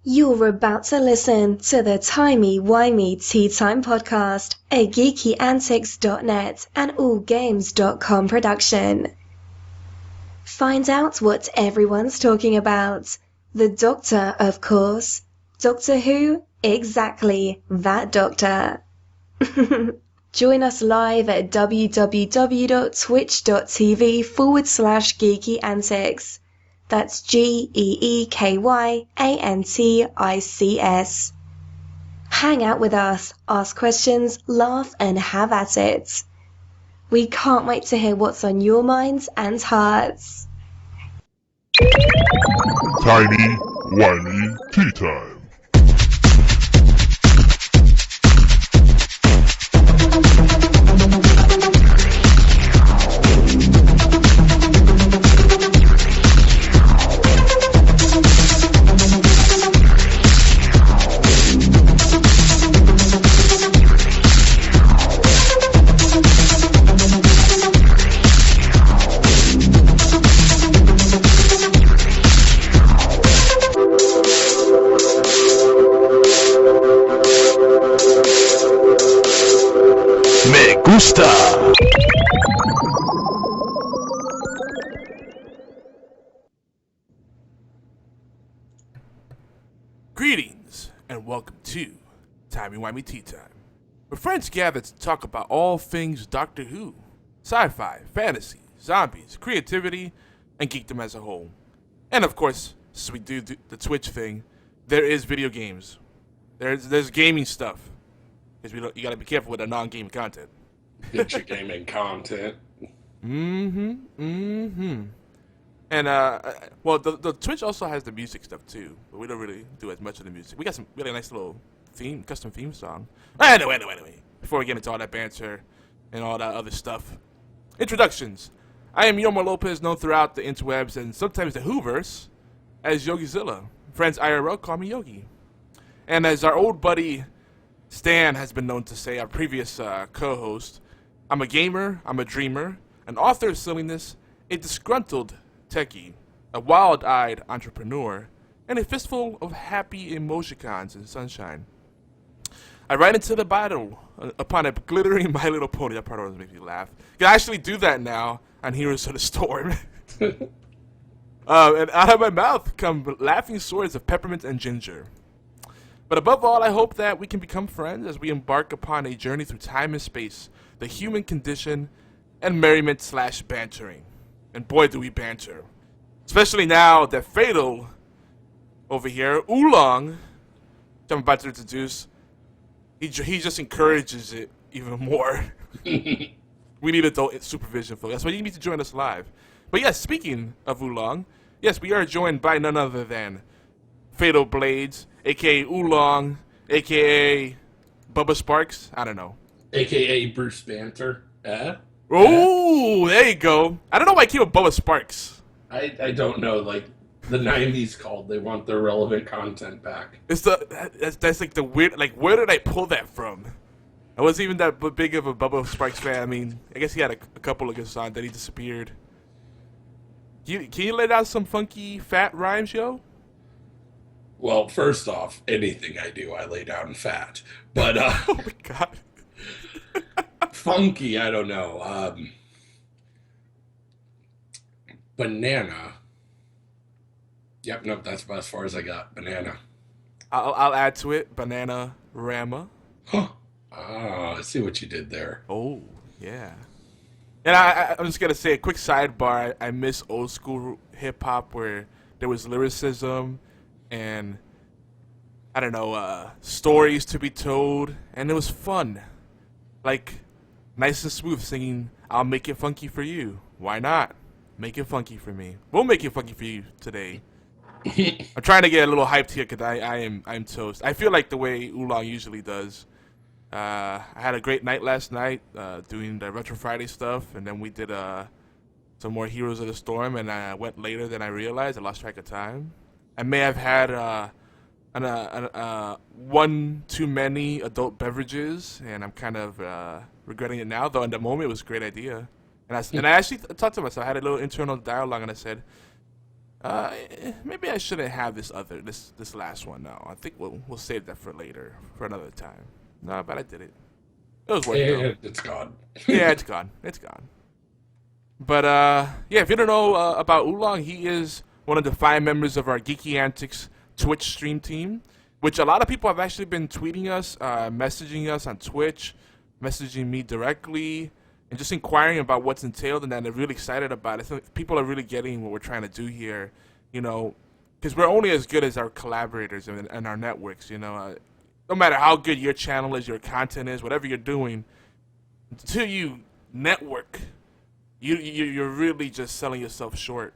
You're about to listen to the Timey-Wimey Tea Time Podcast, a geekyantics.net and allgames.com production. Find out what everyone's talking about. The Doctor, of course. Doctor Who? Exactly, that Doctor. Join us live at www.twitch.tv/geekyantics. That's GEEKYANTICS. Hang out with us, ask questions, laugh, and have at it. We can't wait to hear what's on your minds and hearts. Tiny, whiny tea time. Greetings and welcome to Timey-Wimey Tea Time, where friends gather to talk about all things Doctor Who, sci-fi, fantasy, zombies, creativity, and geekdom as a whole. And of course, since we do the Twitch thing, there is video games. There's gaming stuff. Because you gotta be careful with the non-gaming content. Get your gaming content. And well, the Twitch also has the music stuff too, but we don't really do as much of the music. We got some really nice little custom theme song. Anyway. Before we get into all that banter and all that other stuff, introductions. I am Yomo Lopez, known throughout the interwebs and sometimes the Whoverse as YogiZilla. Friends IRL call me Yogi. And as our old buddy Stan has been known to say, our previous co-host, I'm a gamer, I'm a dreamer, an author of silliness, a disgruntled techie, a wild-eyed entrepreneur, and a fistful of happy emoticons and sunshine. I ride into the battle upon a glittering My Little Pony. That part always makes me laugh. I actually do that now on Heroes of the Storm. And out of my mouth come laughing swords of peppermint and ginger. But above all, I hope that we can become friends as we embark upon a journey through time and space, the human condition, and merriment/bantering. And boy, do we banter. Especially now that Fatal over here, Oolong, which I'm about to introduce, he just encourages it even more. We need adult supervision for that. That's why you need to join us live. But yes, speaking of Oolong, yes, we are joined by none other than Fatal Blades, a.k.a. Oolong, a.k.a. Bubba Sparks. I don't know. A.k.a. Bruce Banter. Oh, there you go. I don't know why I keep with Bubba Sparks. I don't know. Like, the 90s called. They want their relevant content back. That's like the weird, like, where did I pull that from? I wasn't even that big of a Bubba Sparks fan. I mean, I guess he had a couple of good songs, then he disappeared. Can you lay down some funky fat rhymes, yo? Well, first off, anything I do, I lay down fat. But, oh my god. Funky, I don't know. Banana. Yep, nope, that's about as far as I got. Banana. I'll add to it, Banana Rama. Huh. Ah, I see what you did there. Oh, yeah. And I'm just going to say a quick sidebar. I miss old school hip-hop where there was lyricism and, I don't know, stories to be told, and it was fun. Like, nice and smooth singing, I'll make it funky for you. Why not? Make it funky for me. We'll make it funky for you today. I'm trying to get a little hyped here because I'm toast. I feel like the way Oolong usually does. I had a great night last night doing the Retro Friday stuff, and then we did some more Heroes of the Storm, and I went later than I realized. I lost track of time. I may have had one too many adult beverages, and I'm kind of regretting it now. Though in the moment, it was a great idea. And I actually talked to myself. I had a little internal dialogue, and I said, Maybe I shouldn't have this last one now. I think we'll save that for later, for another time. No, but I did it. It was worth it, though. It's gone. Yeah, it's gone. It's gone. But yeah, if you don't know about Oolong, he is one of the 5 members of our Geeky Antics Twitch stream team, which a lot of people have actually been tweeting us, messaging us on Twitch, messaging me directly, and just inquiring about what's entailed, and that they're really excited about it. So people are really getting what we're trying to do here, you know, because we're only as good as our collaborators and our networks, you know. No matter how good your channel is, your content is, whatever you're doing, until you network, you're really just selling yourself short.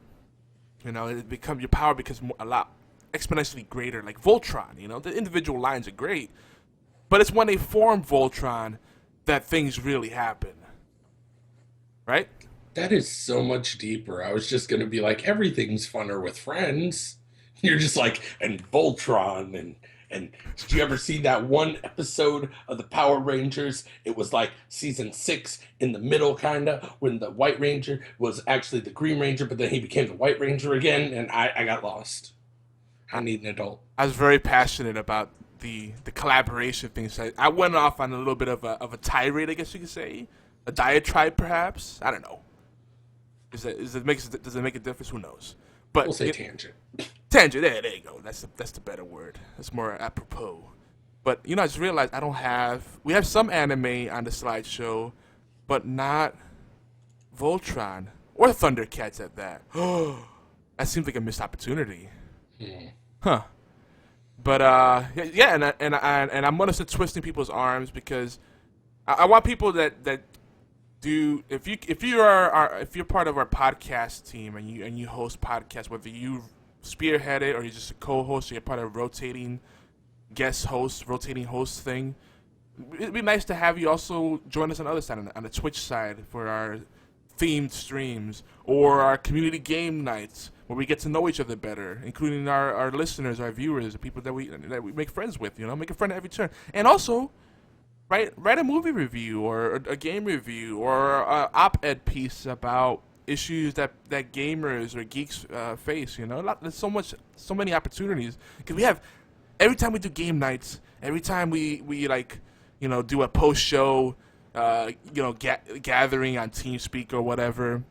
You know, your power becomes a lot exponentially greater. Like Voltron, you know, the individual lines are great, but it's when they form Voltron that things really happen. Right? That is so much deeper. I was just going to be like, everything's funner with friends. You're just like, and Voltron, and did you ever see that one episode of the Power Rangers? It was like season 6 in the middle, kind of, when the White Ranger was actually the Green Ranger, but then he became the White Ranger again, and I got lost. I need an adult. I was very passionate about the collaboration things. I went off on a little bit of a tirade, I guess you could say. A diatribe, perhaps? I don't know. Does it make a difference? Who knows? But we'll say tangent. Tangent. There you go. That's the better word. That's more apropos. But I just realized we have some anime on the slideshow, but not Voltron or Thundercats at that. That seems like a missed opportunity. Huh. But yeah, and I'm gonna start twisting people's arms because I want people that do if you're part of our podcast team and you host podcasts, whether you spearhead it or you're just a co-host or you're part of a rotating host thing, it'd be nice to have you also join us on the other side, on the Twitch side, for our themed streams or our community game nights where we get to know each other better, including our listeners, our viewers, the people that we make friends with. Make a friend at every turn, and also write a movie review or a game review or an op-ed piece about issues that gamers or geeks face. There's so many opportunities because we have every time we do game nights, every time we do a post-show gathering on TeamSpeak or whatever.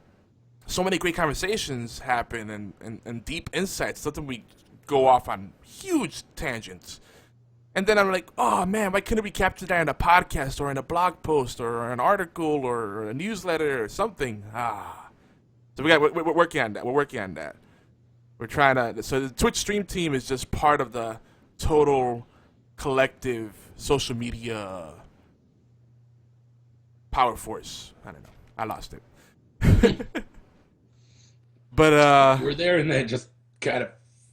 So many great conversations happen and deep insights. Something we go off on huge tangents. And then I'm like, oh man, why couldn't we capture that in a podcast or in a blog post or an article or a newsletter or something? So we're working on that. We're trying to. So the Twitch stream team is just part of the total collective social media power force. I don't know. I lost it. But we're there, and then just kind of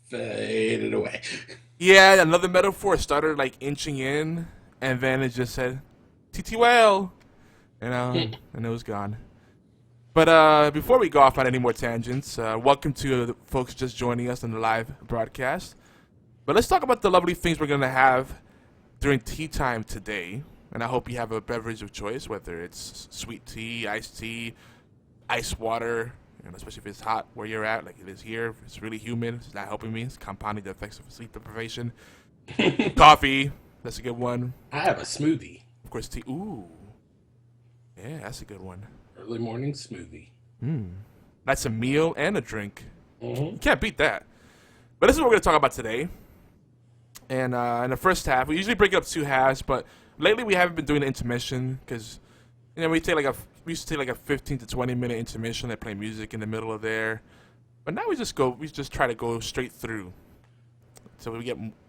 faded away. Yeah, another metaphor started inching in, and then it just said TTWL, and it was gone. But before we go off on any more tangents, welcome to the folks just joining us on the live broadcast. But let's talk about the lovely things we're going to have during tea time today. And I hope you have a beverage of choice, whether it's sweet tea, ice water, especially if it's hot where you're at, like it is here. It's really humid. It's not helping me. It's compounding the effects of sleep deprivation. Coffee. That's a good one. I have a smoothie. Of course, tea. Ooh. Yeah, that's a good one. Early morning smoothie. That's a meal and a drink. Mm-hmm. You can't beat that. But this is what we're going to talk about today. And in the first half, we usually break it up 2 halves, but lately we haven't been doing the intermission because we used to take like a 15 to 20 minute intermission and play music in the middle of there. But now we just try to go straight through. So we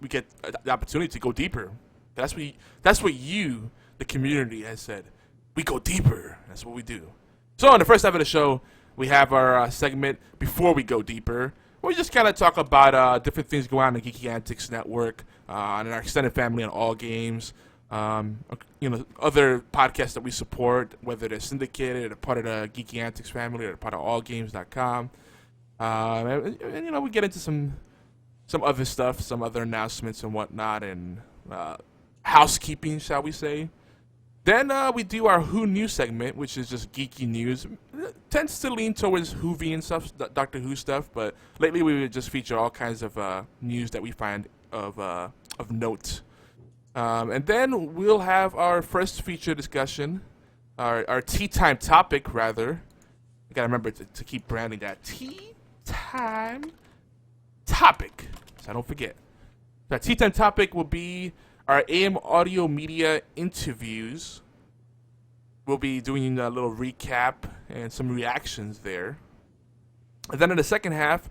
get the opportunity to go deeper. That's what you, the community, has said. We go deeper. That's what we do. So in the first half of the show, we have our segment Before We Go Deeper. We just kind of talk about different things going on in the Geeky Antics Network, and our extended family on all games. Other podcasts that we support, whether they're syndicated or part of the Geeky Antics family or part of allgames.com. And we get into some other stuff, some other announcements and whatnot, and housekeeping, shall we say. Then we do our Who News segment, which is just geeky news. It tends to lean towards Whovian stuff, Doctor Who stuff, but lately we would just feature all kinds of news that we find of note. And then we'll have our first feature discussion, our tea time topic, rather. I gotta remember to keep branding that. Tea time topic, so I don't forget. That tea time topic will be our AM audio media interviews. We'll be doing a little recap and some reactions there. And then in the second half,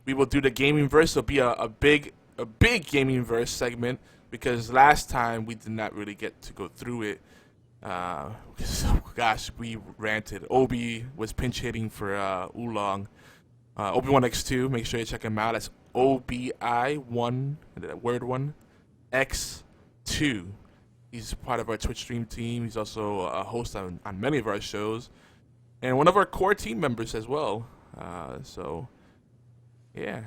we will do the gaming verse. It'll be a big gaming verse segment because last time we did not really get to go through it. Gosh, we ranted. Obi was pinch hitting for Oolong. Obi1X2, make sure you check him out. That's OBI1, word 1, X2. He's part of our Twitch stream team. He's also a host on many of our shows. And one of our core team members as well. So, yeah.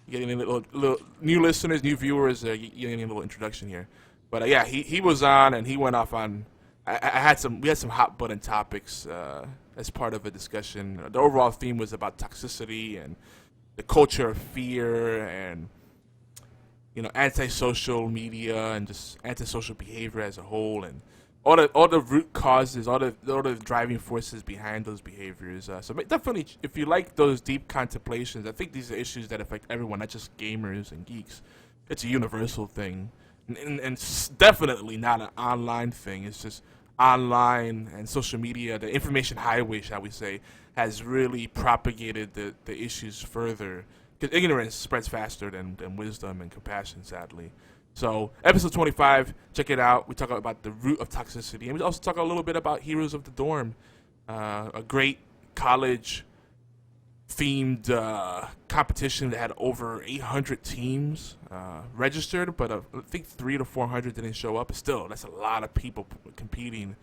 You're getting a little new listeners, new viewers, you're getting a little introduction here. But yeah, he was on and he went off on... we had some hot button topics as part of a discussion. The overall theme was about toxicity and the culture of fear and antisocial media and just antisocial behavior as a whole and all the root causes, all the driving forces behind those behaviors. So definitely, if you like those deep contemplations, I think these are issues that affect everyone, not just gamers and geeks. It's a universal thing, and it's definitely not an online thing. It's just online and social media, the information highway, shall we say, has really propagated the issues further. Because ignorance spreads faster than wisdom and compassion, sadly. So, episode 25, check it out. We talk about the root of toxicity. And we also talk a little bit about Heroes of the Dorm, a great college-themed competition that had over 800 teams registered, but I think 300 to 400 didn't show up. Still, that's a lot of people competing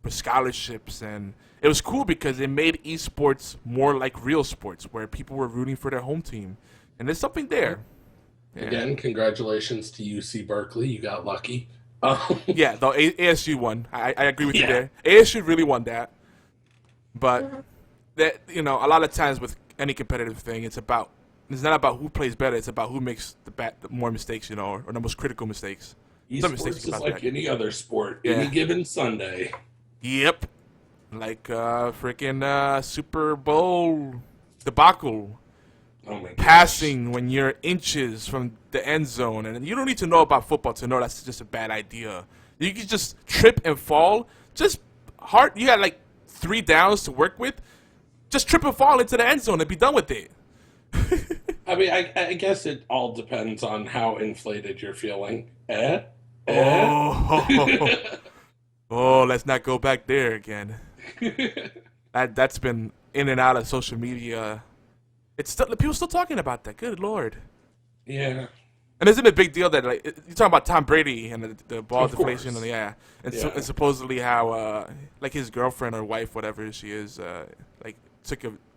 for scholarships, and it was cool because it made esports more like real sports, where people were rooting for their home team, and there's something there. Yeah. Again, congratulations to UC Berkeley. You got lucky. Yeah, though ASU won. I agree with you there. ASU really won that, but that a lot of times with any competitive thing, it's not about who plays better. It's about who makes the more mistakes, or the most critical mistakes. Esports is like any other sport. Yeah. Any given Sunday. Yep. Like freaking Super Bowl debacle. Oh my Passing gosh. When you're inches from the end zone. And you don't need to know about football to know that's just a bad idea. You can just trip and fall. Just hard. You got like 3 downs to work with. Just trip and fall into the end zone and be done with it. I mean, I guess it all depends on how inflated you're feeling. Oh, let's not go back there again. That's been in and out of social media. It's still people still talking about that. Good Lord. Yeah. And isn't it a big deal that you're talking about Tom Brady and the ball deflation and and supposedly how like his girlfriend or wife, whatever she is,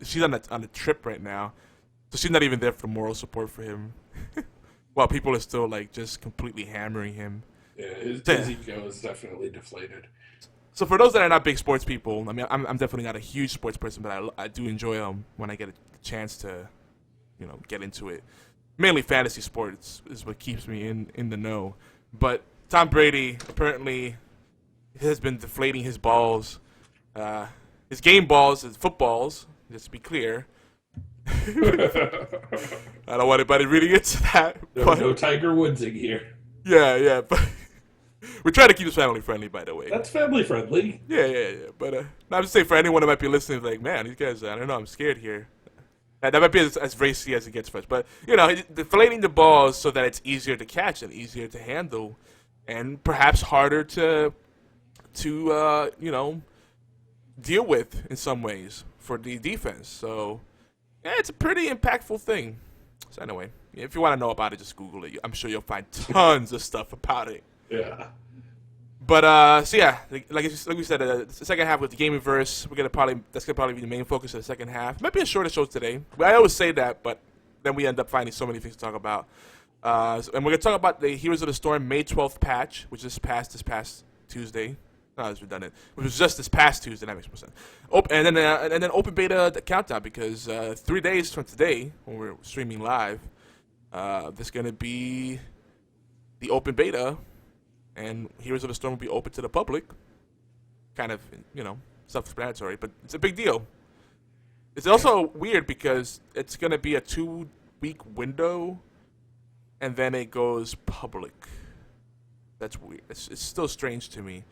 she's on a trip right now, so she's not even there for moral support for him. While people are still just completely hammering him. Yeah, his ego is definitely deflated. So for those that are not big sports people, I mean, I'm definitely not a huge sports person, but I do enjoy them when I get a chance to, get into it. Mainly fantasy sports is what keeps me in the know. But Tom Brady apparently has been deflating his balls, his game balls, his footballs. Just to be clear. I don't want anybody reading into that. No Tiger Woodsing here. Yeah, but we're trying to keep this family friendly, by the way. That's family friendly. Yeah. But I'm just saying for anyone that might be listening, like, man, these guys, I don't know, I'm scared here. That might be as racy as it gets for us. But, deflating the balls so that it's easier to catch and easier to handle and perhaps harder to deal with in some ways for the defense. So, yeah, it's a pretty impactful thing. So anyway, if you want to know about it, just Google it. I'm sure you'll find tons of stuff about it. Yeah. But so yeah, like we said, the second half with the gaming verse, that's gonna probably be the main focus of the second half. Might be a shorter show today. I always say that, but then we end up finding so many things to talk about. And we're gonna talk about the Heroes of the Storm May 12th patch, which is this past Tuesday. No, it's redundant. It was just this past Tuesday. That makes more sense. And then open beta the countdown because 3 days from today, when we're streaming live, there's gonna be the open beta, and Heroes of the Storm will be open to the public. Kind of, self-explanatory, but it's a big deal. It's also weird because it's gonna be a 2-week window, and then it goes public. That's weird. It's still strange to me.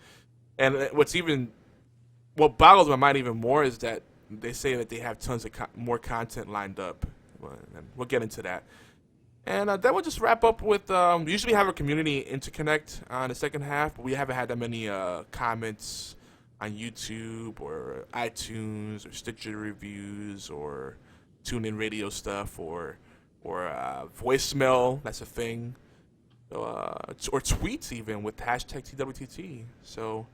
And what boggles my mind even more is that they say that they have tons of more content lined up. And we'll get into that. And then we'll just wrap up with, we usually have a community interconnect on the second half, but we haven't had that many comments on YouTube or iTunes or Stitcher reviews or TuneIn radio stuff or voicemail. That's a thing. Or tweets even with hashtag TWTT. So,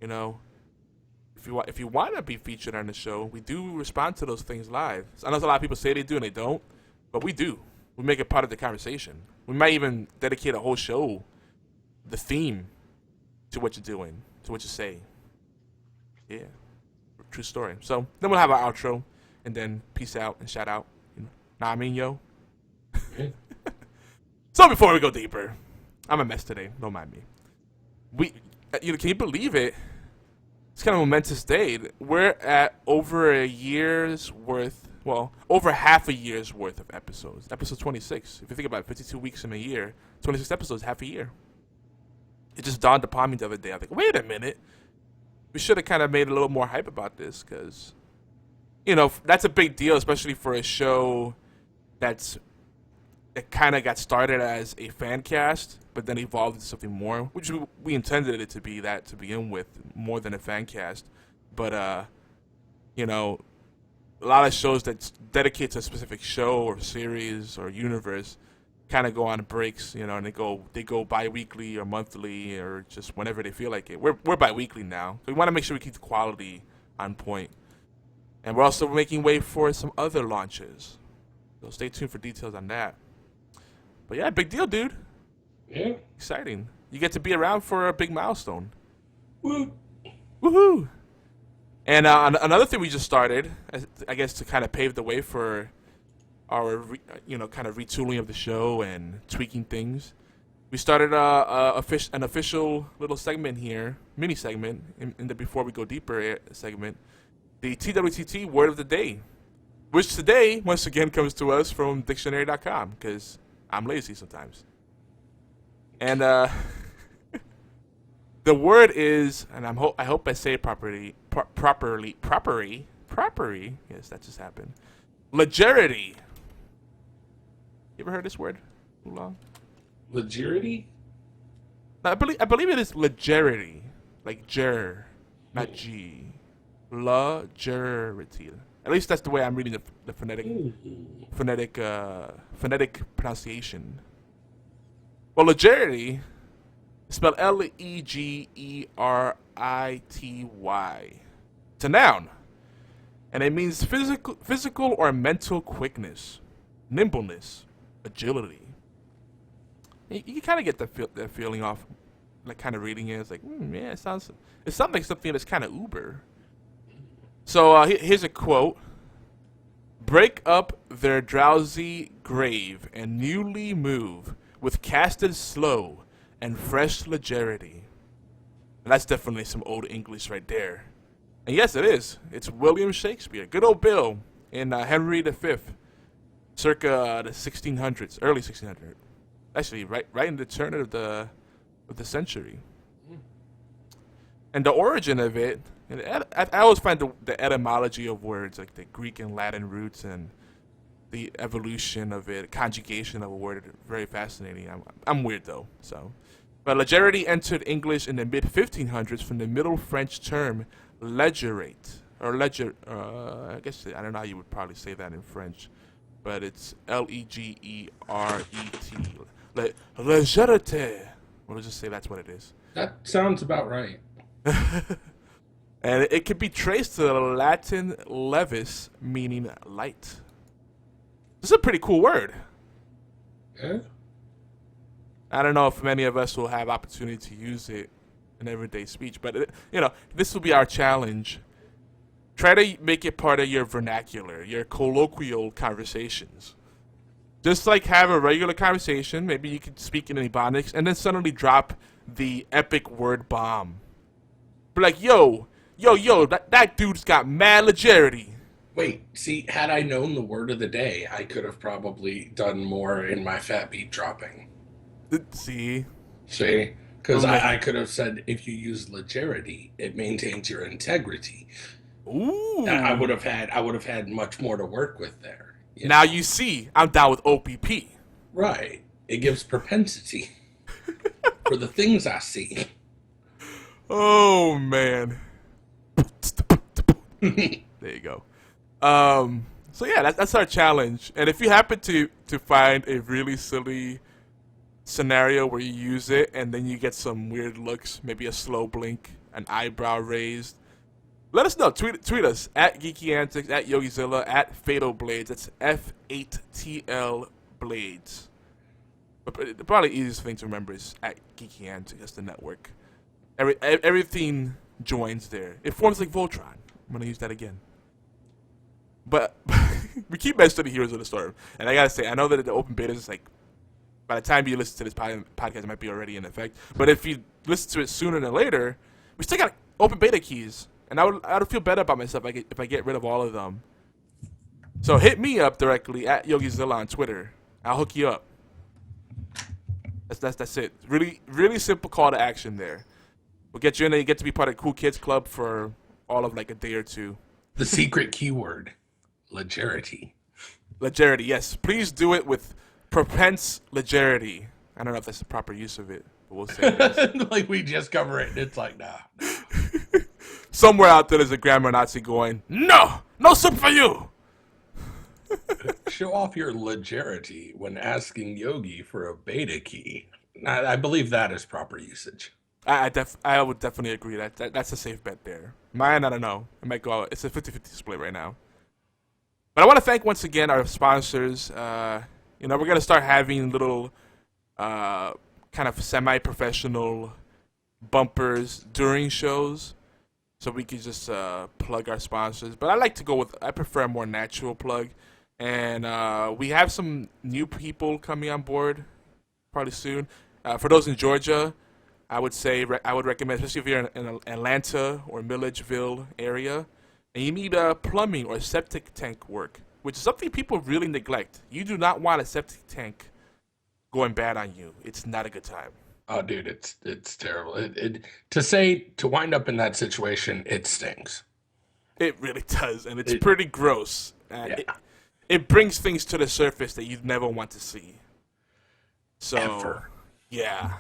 if you want to be featured on the show, we do respond to those things live. I know a lot of people say they do and they don't, but we do. We make it part of the conversation. We might even dedicate a whole show, the theme, to what you're doing, to what you say. Yeah, true story. So then we'll have our outro, and then peace out and shout out. Nah, I mean, yo. So before we go deeper, I'm a mess today. Don't mind me. Can you believe it? It's kind of a momentous day. We're at over half a year's worth of episodes. Episode 26. If you think about it, 52 weeks in a year, 26 episodes, half a year. It just dawned upon me the other day. I think, wait a minute. We should have kind of made a little more hype about this because, that's a big deal, especially for a show that kind of got started as a fan cast, but then evolved into something more, which we intended it to be that to begin with, more than a fan cast. But, a lot of shows that dedicate to a specific show or series or universe kind of go on breaks, and they go bi-weekly or monthly or just whenever they feel like it. We're bi-weekly now. So we want to make sure we keep the quality on point. And we're also making way for some other launches. So stay tuned for details on that. But yeah, big deal, dude. Yeah. Exciting. You get to be around for a big milestone. Woo. Woohoo! And another thing we just started, I guess, to kind of pave the way for our, kind of retooling of the show and tweaking things. We started an official little segment here, mini segment, in the Before We Go Deeper segment, the TWTT Word of the Day, which today, once again, comes to us from dictionary.com, because I'm lazy sometimes. And the word is, and I hope I say it properly, yes, that just happened, legerity. You ever heard this word? Long? Legerity? I believe it is legerity, like ger, not G. Legerity. At least that's the way I'm reading the phonetic pronunciation. Well, legerity is spelled Legerity. It's a noun, and it means physical or mental quickness, nimbleness, agility. You kind of get that feeling off, like kind of reading it. It's like, yeah, it sounds like something that's kind of uber. So here's a quote. Break up their drowsy grave and newly move with casted slow and fresh legerity. And that's definitely some old English right there. And yes, it is. It's William Shakespeare. Good old Bill in Henry V, circa the 1600s, early 1600s. Actually, right in the turn of the century. And the origin of it, and I always find the etymology of words, like the Greek and Latin roots and the evolution of it, conjugation of a word, very fascinating. I'm weird though, so. But legerity entered English in the mid-1500s from the Middle French term legerate, or ledger. I guess I don't know how you would probably say that in French, but it's Legerete. Legerite. We'll just say that's what it is. That sounds about right. And it could be traced to the Latin levis, meaning light. This is a pretty cool word. Yeah. I don't know if many of us will have opportunity to use it in everyday speech. But this will be our challenge. Try to make it part of your vernacular, your colloquial conversations. Just like have a regular conversation, maybe you could speak in Ebonics, and then suddenly drop the epic word bomb. Be like, yo, that dude's got mad legerity. Wait, see, had I known the word of the day, I could have probably done more in my fat beat dropping. See? Because I could have said, if you use legerity, it maintains your integrity. Ooh. I would have had much more to work with there. Now you see, I'm down with OPP. Right. It gives propensity for the things I see. Oh man. There you go. So yeah, that's our challenge. And if you happen to find a really silly scenario where you use it and then you get some weird looks, maybe a slow blink, an eyebrow raised, let us know. Tweet us at Geeky Antics, at Yogizilla, at Fatal Blades. That's F8TL Blades. But probably the easiest thing to remember is at Geeky Antics. That's the network. Everything joins there. It forms like Voltron. I'm gonna use that again. But we keep mentioning Heroes of the Storm, and I gotta say, I know that the open beta is like, by the time you listen to this podcast, it might be already in effect. But if you listen to it sooner than later, we still got open beta keys, and I would feel better about myself if I get rid of all of them. So hit me up directly at Yogizilla on Twitter. I'll hook you up. That's it. Really, really simple call to action there. We'll get you in there. You get to be part of Cool Kids Club for all of like a day or two. The secret keyword, legerity. Legerity, yes. Please do it with propense legerity. I don't know if that's the proper use of it, but we'll say it. Like we just cover it, and it's like, nah. Somewhere out there there's a grammar Nazi going, no soup for you. Show off your legerity when asking Yogi for a beta key. I believe that is proper usage. I would definitely agree that's a safe bet there. Mine, I don't know. It might go out. It's a 50-50 split right now. But I want to thank once again our sponsors. We're gonna start having little, kind of semi-professional bumpers during shows, so we can just plug our sponsors. But I prefer a more natural plug, and we have some new people coming on board probably soon. For those in Georgia, I would recommend, especially if you're in Atlanta or Milledgeville area, and you need plumbing or septic tank work, which is something people really neglect. You do not want a septic tank going bad on you. It's not a good time. Oh, dude, it's terrible. To wind up in that situation, it stings. It really does, and it's pretty gross. Yeah. It brings things to the surface that you'd never want to see. So, Ever. Yeah.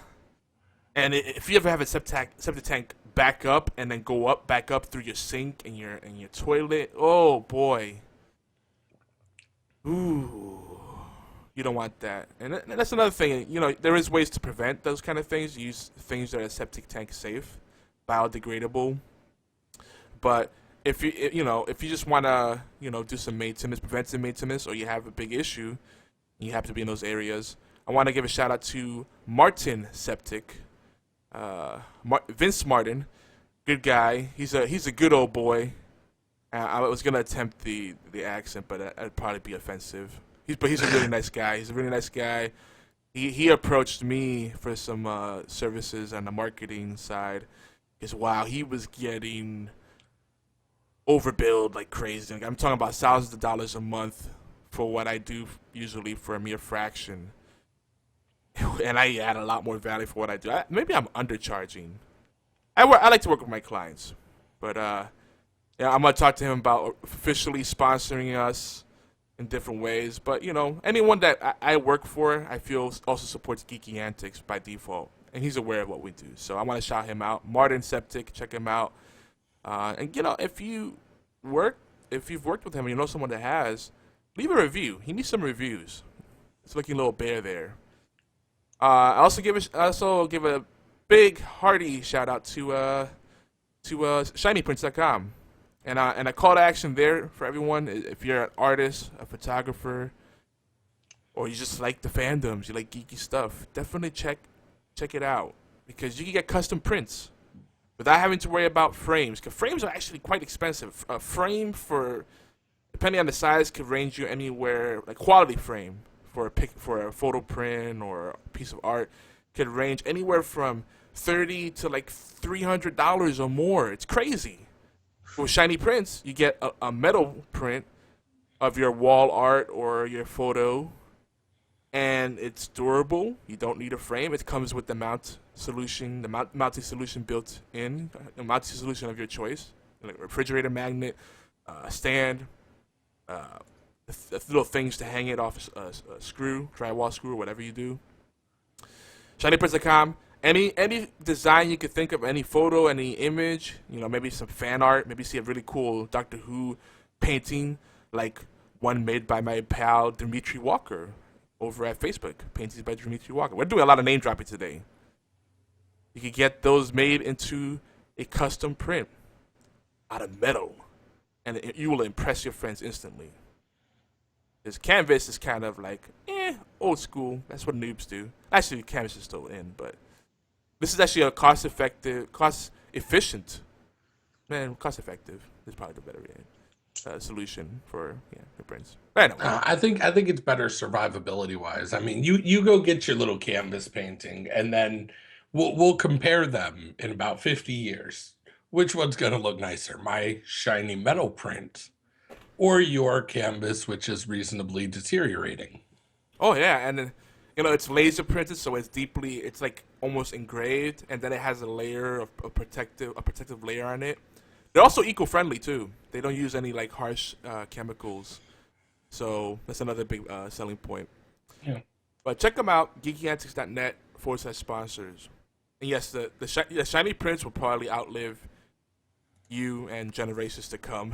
And if you ever have a septic tank back up and then back up through your sink and your toilet, oh boy, ooh, you don't want that. And that's another thing. There is ways to prevent those kind of things. Use things that are septic tank safe, biodegradable. But if you just want to do some preventive maintenance, or you have a big issue, and you have to be in those areas, I want to give a shout out to Martin Septic. Vince Martin, good guy. He's a good old boy. I was gonna attempt the accent, but that'd probably be offensive. He's a really nice guy. He's a really nice guy. He approached me for some services on the marketing side. Because wow, he was getting overbilled like crazy. I'm talking about thousands of dollars a month for what I do usually for a mere fraction. And I add a lot more value for what I do. Maybe I'm undercharging. I like to work with my clients, but I'm gonna talk to him about officially sponsoring us in different ways. But anyone that I work for, I feel also supports Geeky Antics by default, and he's aware of what we do. So I want to shout him out, Martin Septic. Check him out. And if you've worked with him and you know someone that has, leave a review. He needs some reviews. It's looking a little bare there. I also give a big hearty shout out to ShinyPrince.com, and a call to action there for everyone. If you're an artist, a photographer, or you just like the fandoms, you like geeky stuff, definitely check it out, because you can get custom prints without having to worry about frames. Because frames are actually quite expensive. A frame depending on the size, could range you anywhere. Like quality frame for a photo print or a piece of art could range anywhere from $30 to like $300 or more. It's crazy. With shiny prints, you get a metal print of your wall art or your photo, and it's durable. You don't need a frame. It comes with the mounting solution built in, a mounting solution of your choice, like a refrigerator magnet, a stand, little things to hang it off a screw, drywall screw, or whatever you do. ShinyPrints.com. Any design you could think of, any photo, any image, maybe some fan art, maybe see a really cool Doctor Who painting, like one made by my pal Dimitri Walker over at Facebook. Paintings by Dimitri Walker. We're doing a lot of name dropping today. You could get those made into a custom print out of metal, and you will impress your friends instantly. This canvas is kind of like, old school. That's what noobs do. Actually, canvas is still in, but this is actually a cost-efficient is probably the better solution for your prints. Anyway. I think it's better survivability wise. I mean, you go get your little canvas painting, and then we'll compare them in about 50 years. Which one's gonna look nicer, my shiny metal print, or your canvas, which is reasonably deteriorating? Oh yeah, and then, it's laser printed, so it's like almost engraved, and then it has a layer of a protective layer on it. They're also eco-friendly too. They don't use any like harsh chemicals, so that's another big selling point. Yeah. But check them out, geekyantics.net/sponsors. And yes, the shiny prints will probably outlive you and generations to come.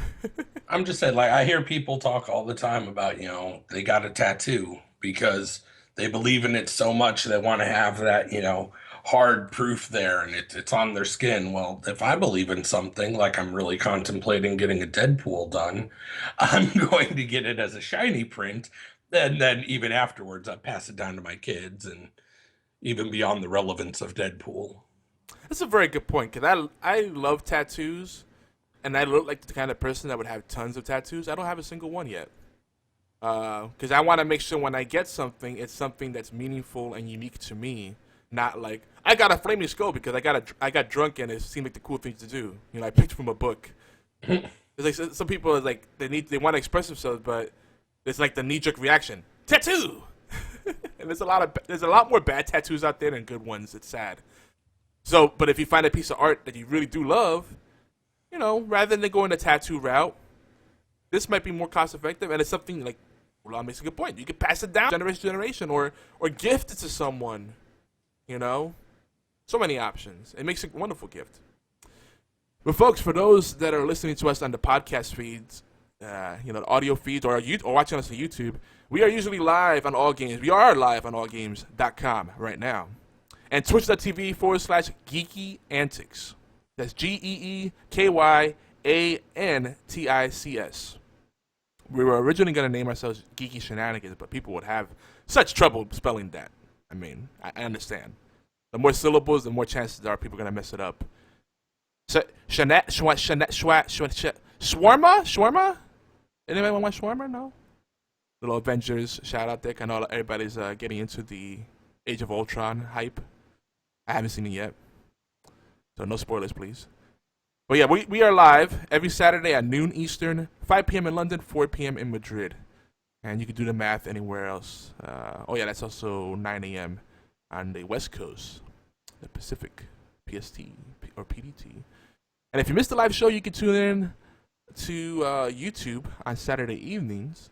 I'm just saying, like, I hear people talk all the time about, they got a tattoo because they believe in it so much they want to have that, hard proof there, and it's on their skin. Well, if I believe in something, like I'm really contemplating getting a Deadpool done, I'm going to get it as a shiny print, and then even afterwards I pass it down to my kids, and even beyond the relevance of Deadpool. That's a very good point, because I love tattoos, and I look like the kind of person that would have tons of tattoos. I don't have a single one yet. Because I want to make sure when I get something, it's something that's meaningful and unique to me. Not like, I got a flaming skull because I got drunk and it seemed like the cool thing to do. I picked from a book. It's like some people is like they want to express themselves, but it's like the knee-jerk reaction, tattoo. And there's a lot more bad tattoos out there than good ones. It's sad. So, but if you find a piece of art that you really do love, rather than going the tattoo route, this might be more cost effective, and it's something like Roland makes a good point. You can pass it down generation to generation, or gift it to someone. So many options. It makes a wonderful gift. But folks, for those that are listening to us on the podcast feeds, the audio feeds, or watching us on YouTube, we are usually live on All Games. We are live on allgames.com right now. And twitch.tv/Geeky Antics. That's GeekyAntics. We were originally going to name ourselves Geeky Shenanigans, but people would have such trouble spelling that. I mean, I understand. The more syllables, the more chances there are people are going to mess it up. Shawarma? Anybody want shawarma? No? Little Avengers shout out there. I know everybody's getting into the Age of Ultron hype. I haven't seen it yet. So no spoilers, please. But yeah, we are live every Saturday at noon Eastern, 5 p.m. in London, 4 p.m. in Madrid. And you can do the math anywhere else. That's also 9 a.m. on the West Coast, the Pacific, PST, or PDT. And if you missed the live show, you can tune in to YouTube on Saturday evenings.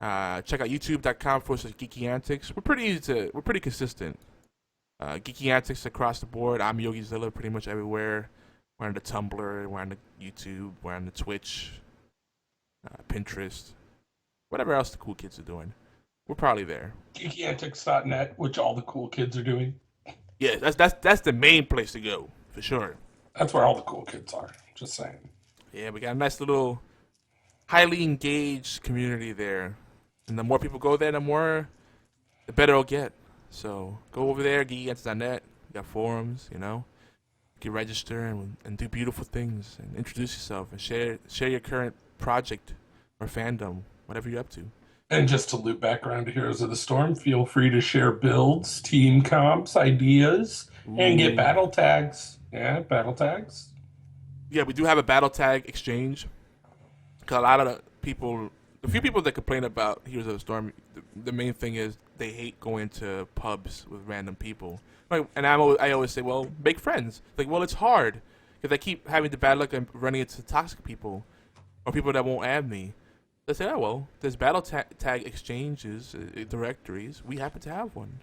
Check out youtube.com/Geeky Antics. We're pretty consistent. Geeky Antics across the board. I'm YogiZilla pretty much everywhere. We're on the Tumblr, we're on the YouTube, we're on the Twitch, Pinterest, whatever else the cool kids are doing. We're probably there. GeekyAntics.net, which all the cool kids are doing. Yeah, that's the main place to go, for sure. That's where all the cool kids are, just saying. Yeah, we got a nice little highly engaged community there. And the more people go there, the better it'll get. So go over there, geekyantics.net. We got forums, If You can register and do beautiful things and introduce yourself and share your current project or fandom, whatever you're up to. And just to loop back around to Heroes of the Storm, feel free to share builds, team comps, ideas, and get Ooh. battle tags. Yeah, battle tags. Yeah, we do have a battle tag exchange. Because a lot of the few people that complain about Heroes of the Storm, the main thing is they hate going to pubs with random people. Like, and I always say, well, make friends. Like, well, it's hard because I keep having the bad luck of running into toxic people or people that won't add me. They say, oh, well, there's battle tag exchanges, directories. We happen to have one.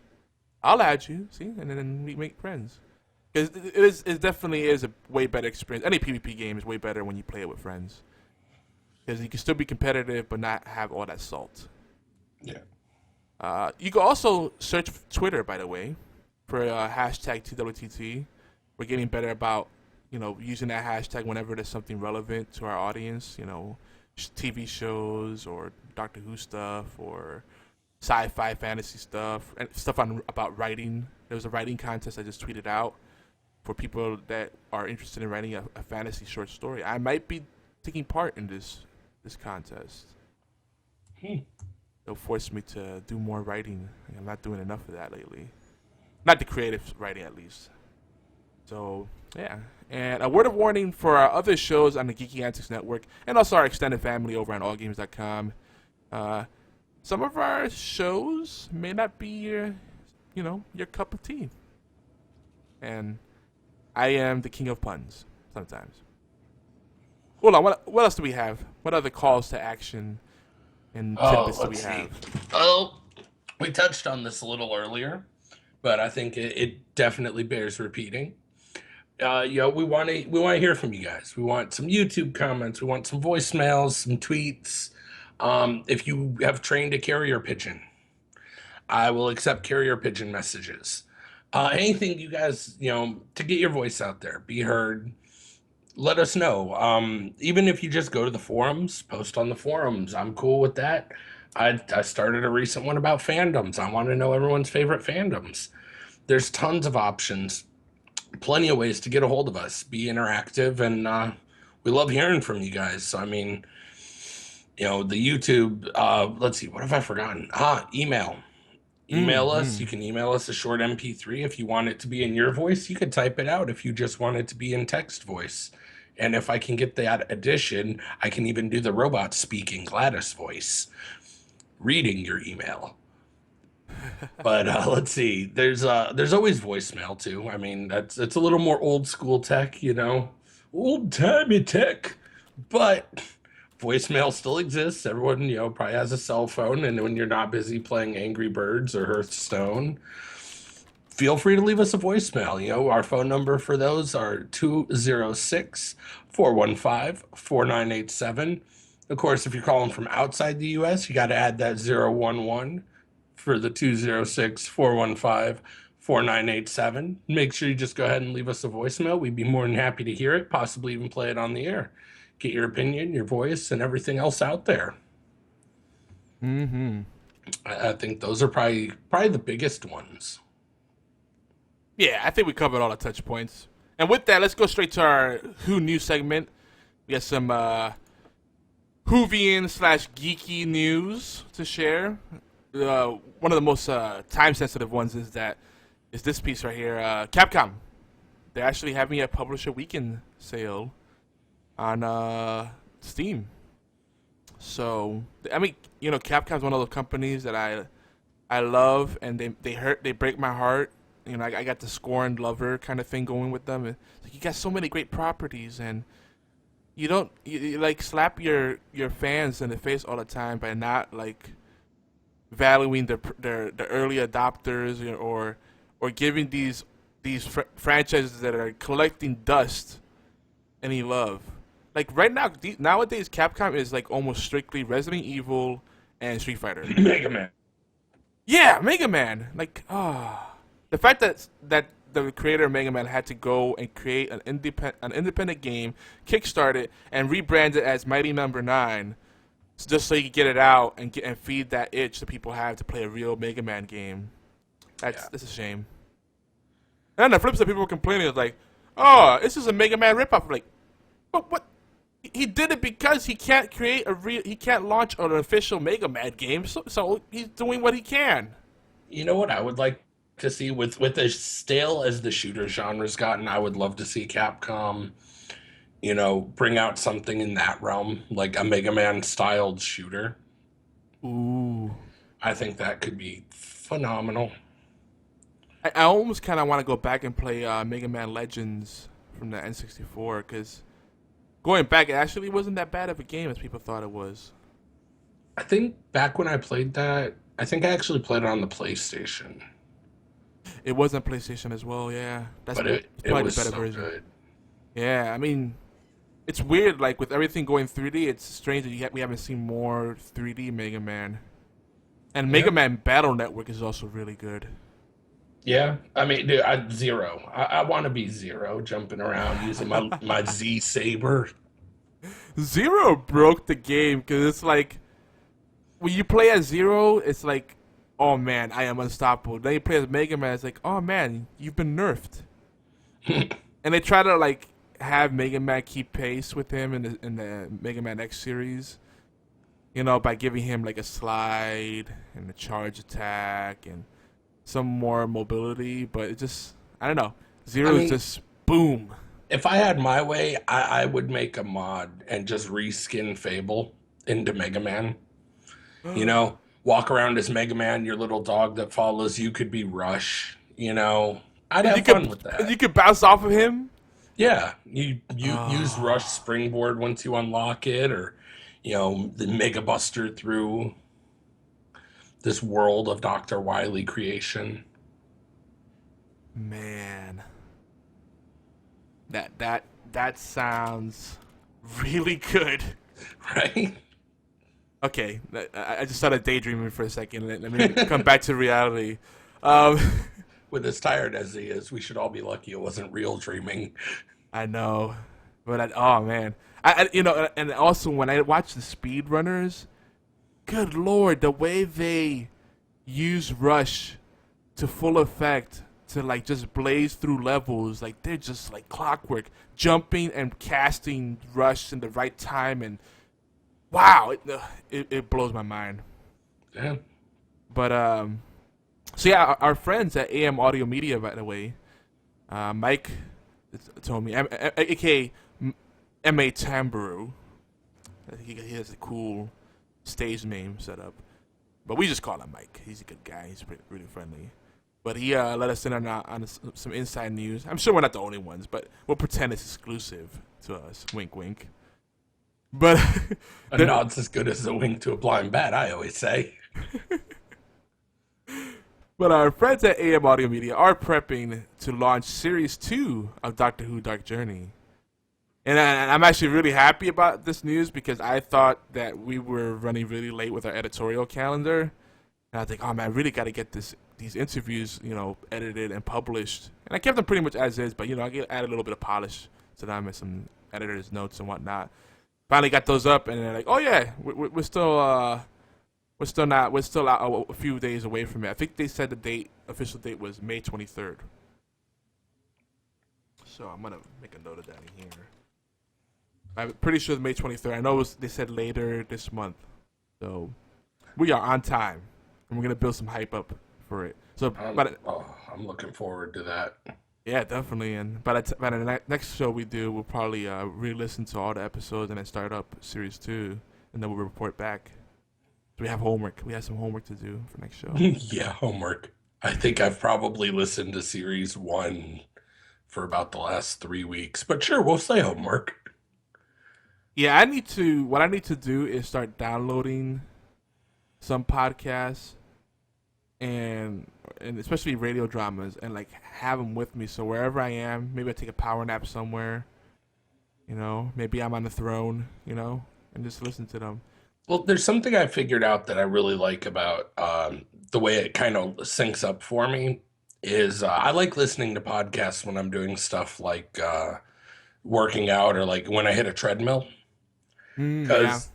I'll add you, see, and then we make friends. It definitely is a way better experience. Any PvP game is way better when you play it with friends. Because you can still be competitive but not have all that salt. Yeah. You can also search Twitter, by the way, for hashtag TWTT. We're getting better about, using that hashtag whenever there's something relevant to our audience, TV shows or Doctor Who stuff or sci-fi fantasy stuff and stuff about writing. There was a writing contest I just tweeted out for people that are interested in writing a fantasy short story. I might be taking part in this contest. It'll force me to do more writing. I'm not doing enough of that lately. Not the creative writing, at least. So, yeah. And a word of warning for our other shows on the Geeky Antics Network and also our extended family over on allgames.com. Some of our shows may not be your cup of tea. And I am the king of puns sometimes. Hold on, what else do we have? What other calls to action and tidbits do we have? Oh, we touched on this a little earlier, but I think it definitely bears repeating. We want to hear from you guys. We want some YouTube comments. We want some voicemails, some tweets. If you have trained a carrier pigeon, I will accept carrier pigeon messages. Anything you guys, to get your voice out there, be heard. Let us know. Even if you just go to the forums, post on the forums. I'm cool with that. I started a recent one about fandoms. I want to know everyone's favorite fandoms. There's tons of options, plenty of ways to get a hold of us, be interactive, and we love hearing from you guys. So, I mean, the YouTube, let's see, what have I forgotten? Email. Email us. You can email us a short MP3. If you want it to be in your voice, you could type it out if you just want it to be in text voice. And if I can get that addition, I can even do the robot speaking Gladys voice, reading your email. But let's see. There's always voicemail too. I mean, it's a little more old school tech, old timey tech. But voicemail still exists. Everyone, probably has a cell phone, and when you're not busy playing Angry Birds or Hearthstone, feel free to leave us a voicemail. Our phone number for those are 206-415-4987. Of course, if you're calling from outside the U.S., you got to add that 011 for the 206-415-4987. Make sure you just go ahead and leave us a voicemail. We'd be more than happy to hear it, possibly even play it on the air. Get your opinion, your voice, and everything else out there. I think those are probably the biggest ones. Yeah, I think we covered all the touch points. And with that, let's go straight to our Who News segment. We got some Whovian/geeky news to share. One of the most time-sensitive ones is this piece right here. Capcom. They're actually having a Publisher Weekend sale on Steam. So, I mean, Capcom's one of those companies that I love, and they break my heart. I got the scorned lover kind of thing going with them. You got so many great properties, and you slap your fans in the face all the time by not valuing the early adopters or giving these franchises that are collecting dust any love. Right now, nowadays, Capcom is almost strictly Resident Evil and Street Fighter. Mega Man. Yeah, Mega Man. The fact that the creator of Mega Man had to go and create an independent game, kickstart it, and rebrand it as Mighty Number 9, just so you could get it out and feed that itch that people have to play a real Mega Man game. That's a shame. And on the flip side, people were complaining, oh, this is a Mega Man ripoff. Like, but what? He did it because he can't he can't launch an official Mega Man game, so he's doing what he can. You know what I would like to see with as stale as the shooter genre's gotten, I would love to see Capcom, bring out something in that realm, like a Mega Man styled shooter. Ooh. I think that could be phenomenal. I almost kind of want to go back and play Mega Man Legends from the N64 because going back, it actually wasn't that bad of a game as people thought it was. I think back when I played that, I think I actually played it on the PlayStation. It was on PlayStation as well, yeah. But it probably was the better so version. good. Yeah, I mean, it's weird. Like with everything going 3D, it's strange that we haven't seen more 3D Mega Man. And Mega Man Battle Network is also really good. Yeah, I mean, dude, Zero. I want to be Zero, jumping around using my Z Saber. Zero broke the game because it's like when you play as Zero, it's like, oh man, I am unstoppable. Then you play as Mega Man, it's like, oh man, you've been nerfed. And they try to like have Mega Man keep pace with him in the Mega Man X series, by giving him like a slide and a charge attack and some more mobility. But it just, I don't know. Zero is just boom. If I had my way, I would make a mod and just reskin Fable into Mega Man. Walk around as Mega Man, your little dog that follows you could be Rush. I'd have fun with that. You could bounce off of him. Yeah, you use Rush Springboard once you unlock it, or the Mega Buster through this world of Dr. Wily creation. Man, that sounds really good. Right? Okay, I just started daydreaming for a second. Let me come back to reality. With as tired as he is, we should all be lucky it wasn't real dreaming. I know, but oh man, and also when I watch the speedrunners, good lord, the way they use Rush to full effect to like just blaze through levels, like they're just like clockwork, jumping and casting Rush in the right time, and wow, it blows my mind. Yeah. But so yeah, our friends at AM Audio Media, by the way, Mike told me, aka M.A. Tamburu. He has a cool stage name set up, but we just call him Mike. He's a good guy. He's really friendly. But he let us in on some inside news. I'm sure we're not the only ones, but we'll pretend it's exclusive to us. Wink, wink. But a nod's as good as a wink to a blind bat, I always say. But our friends at AM Audio Media are prepping to launch Series 2 of Doctor Who Dark Journey. And I'm actually really happy about this news because I thought that we were running really late with our editorial calendar. And I was like, oh man, I really got to get these interviews, edited and published. And I kept them pretty much as is, but I added a little bit of polish to them and some editor's notes and whatnot. Finally got those up, and they're like, oh yeah, we're still a few days away from it. I think they said the official date was May 23rd. So I'm gonna make a note of that in here. I'm pretty sure it's May 23rd. I know they said later this month. So we are on time, and we're gonna build some hype up for it. So, I'm looking forward to that. Yeah, definitely. And by the next show we do, we'll probably re-listen to all the episodes and then start up Series 2, and then we'll report back. So we have homework. We have some homework to do for next show. Yeah, homework. I think I've probably listened to Series 1 for about the last 3 weeks. But sure, we'll say homework. Yeah, what I need to do is start downloading some podcasts and especially radio dramas and like have them with me. So wherever I am, maybe I take a power nap somewhere, maybe I'm on the throne, and just listen to them. Well, there's something I figured out that I really like about the way it kind of syncs up for me is I like listening to podcasts when I'm doing stuff like working out or like when I hit a treadmill. Because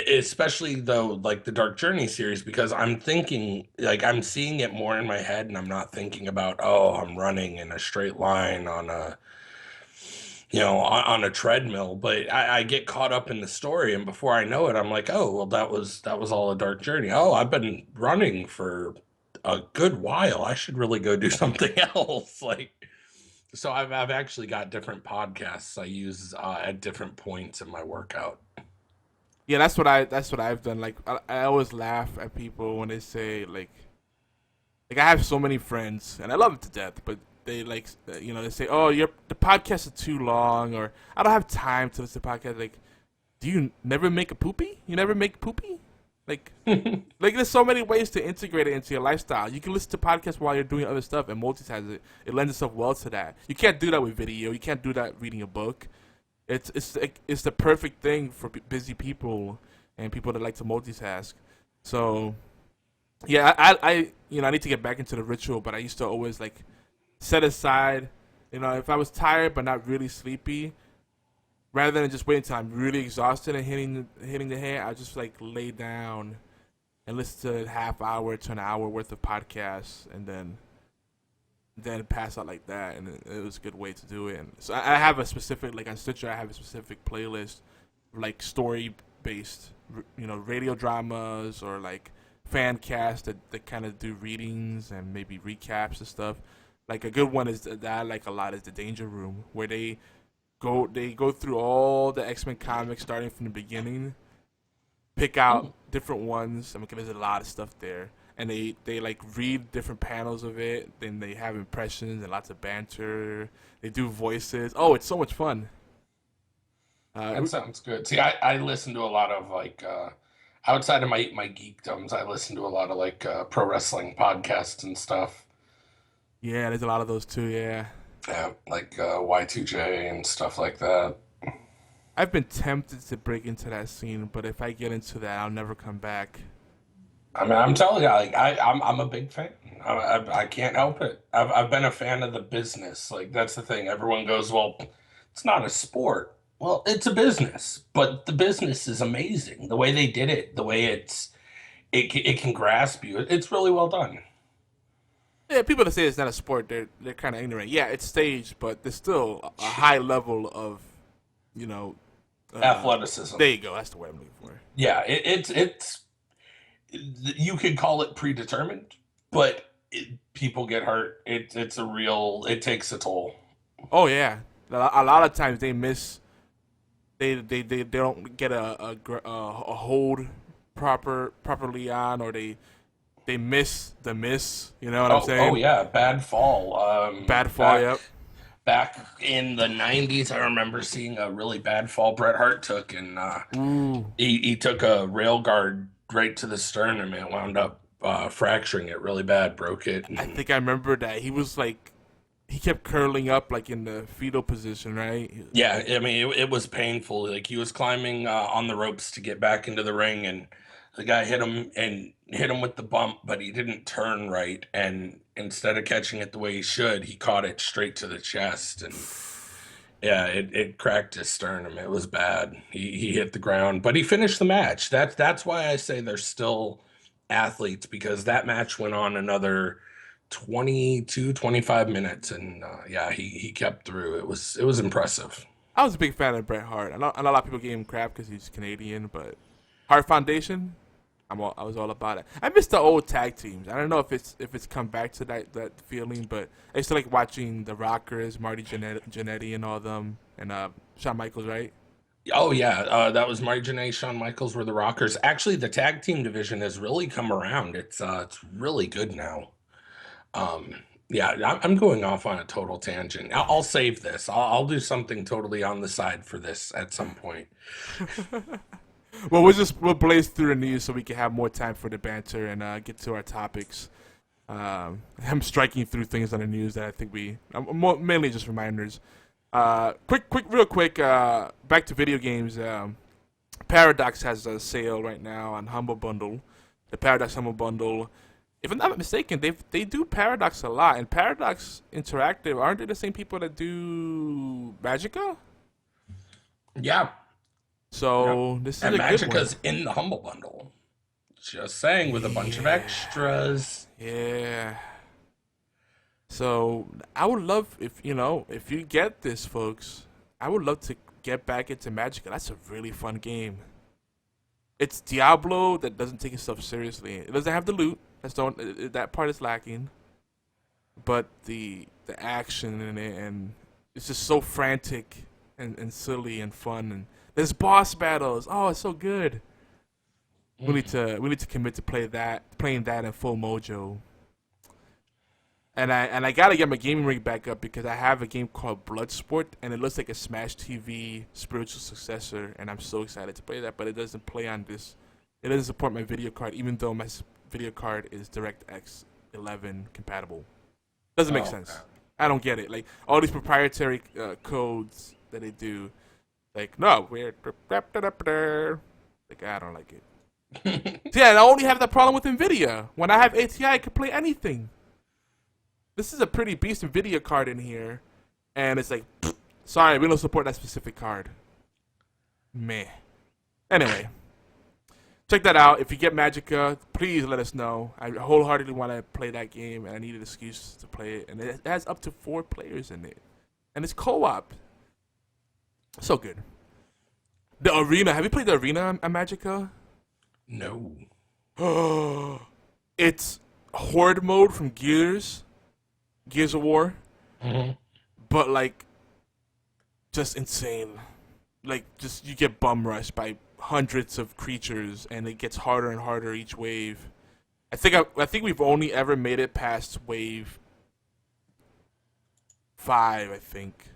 especially though, like the Dark Journey series, because I'm thinking, like I'm seeing it more in my head and I'm not thinking about, I'm running in a straight line on a on a treadmill. But I get caught up in the story, and before I know it, I'm like, oh, well, that was all a dark journey. Oh, I've been running for a good while. I should really go do something else. Like, so I've actually got different podcasts I use at different points in my workout. Yeah, that's what I've done. Like I always laugh at people when they say like I have so many friends and I love them to death, but they they say, "Oh, the podcast is too long," or "I don't have time to listen to podcasts." Like, do you never make a poopy? You never make poopy? Like, like there's so many ways to integrate it into your lifestyle. You can listen to podcasts while you're doing other stuff and multitask it. It lends itself well to that. You can't do that with video. You can't do that reading a book. It's the perfect thing for busy people and people that like to multitask. So yeah, I need to get back into the ritual, but I used to always like set aside, if I was tired but not really sleepy, rather than just wait until I'm really exhausted and hitting the hay, I just like lay down and listen to a half hour to an hour worth of podcasts, and then pass out like that, and it was a good way to do it. And so I have a specific, like on Stitcher, I have a specific playlist, like story based, radio dramas or like fan casts that kind of do readings and maybe recaps and stuff. Like a good one is that I like a lot is the Danger Room, where they go through all the X-Men comics starting from the beginning, pick out different ones. I mean, there's a lot of stuff there, and they like read different panels of it. Then they have impressions and lots of banter. They do voices. Oh, it's so much fun. That sounds good. See, I listen to a lot of like outside of my geekdoms, I listen to a lot of like pro wrestling podcasts and stuff. Yeah, there's a lot of those too. Yeah, Yeah, like Y2J and stuff like that. I've been tempted to break into that scene, but if I get into that, I'll never come back. I mean, I'm telling you, like I'm a big fan. I can't help it. I've been a fan of the business. Like that's the thing. Everyone goes, well, it's not a sport. Well, it's a business, but the business is amazing. The way they did it, the way it can grasp you. It's really well done. Yeah, people that say it's not a sport, they're kind of ignorant. Yeah, it's staged, but there's still a high level of, you know, Athleticism. There you go. That's the word I'm looking for. Yeah, it's you could call it predetermined, but people get hurt. It's a real. It takes a toll. Oh yeah, a lot of times they miss. They don't get a hold properly on, or they miss the miss. You know what I'm saying? Oh yeah, bad fall. Bad fall. Yep. Back in the '90s, I remember seeing a really bad fall Bret Hart took, and he took a rail guard right to the sternum and wound up fracturing it really bad, broke it. I think I remember that he was like, he kept curling up like in the fetal position, right? Yeah, I mean it was painful. Like he was climbing on the ropes to get back into the ring, and the guy hit him with the bump, but he didn't turn right, and instead of catching it the way he should, he caught it straight to the chest, and yeah, it cracked his sternum. It was bad. He hit the ground, but he finished the match. That's why I say they're still athletes, because that match went on another 25 minutes, and yeah, he kept through. It was impressive. I was a big fan of Bret Hart. I know a lot of people gave him crap because he's Canadian, but Hart Foundation, I was all about it. I miss the old tag teams. I don't know if it's come back to that feeling, but I used to like watching the Rockers, Marty Jannetty and all them, and Shawn Michaels, right? Oh yeah, that was Marty Jannetty, Shawn Michaels were the Rockers. Actually, the tag team division has really come around. It's really good now. Um, yeah, I'm going off on a total tangent. I'll save this. I'll do something totally on the side for this at some point. Well, we'll blaze through the news so we can have more time for the banter and get to our topics. I'm striking through things on the news that I think mainly just reminders. Real quick. Back to video games. Paradox has a sale right now on Humble Bundle. The Paradox Humble Bundle. If I'm not mistaken, they do Paradox a lot. And Paradox Interactive, aren't they the same people that do Magica? Yeah. So this is and a good one. Magica's in the Humble Bundle. Just saying, with a bunch of extras. Yeah. So I would love if you get this, folks. I would love to get back into Magic. That's a really fun game. It's Diablo that doesn't take itself seriously. It doesn't have the loot. That part is lacking. But the action in it, and it's just so frantic and silly and fun. And there's boss battles. Oh, it's so good. We need to commit to playing that in full mojo. And I gotta get my gaming rig back up because I have a game called Bloodsport, and it looks like a Smash TV spiritual successor, and I'm so excited to play that. But it doesn't play on this. It doesn't support my video card, even though my video card is DirectX 11 compatible. Doesn't make sense. Okay. I don't get it. Like all these proprietary codes that they do, like no, we're like I don't like it. So yeah, I only have that problem with NVIDIA. When I have ATI, I can play anything. This is a pretty beast NVIDIA card in here, and it's like, sorry, we don't support that specific card. Meh. Anyway, check that out. If you get Magica, please let us know. I wholeheartedly want to play that game, and I need an excuse to play it. And it has up to 4 players in it, and it's co-op. So good. The arena. Have you played the arena on Magica? No. It's horde mode from Gears of War, but like just insane. Like just you get bum rushed by hundreds of creatures, and it gets harder and harder each wave. I think we've only ever made it past wave 5. I think.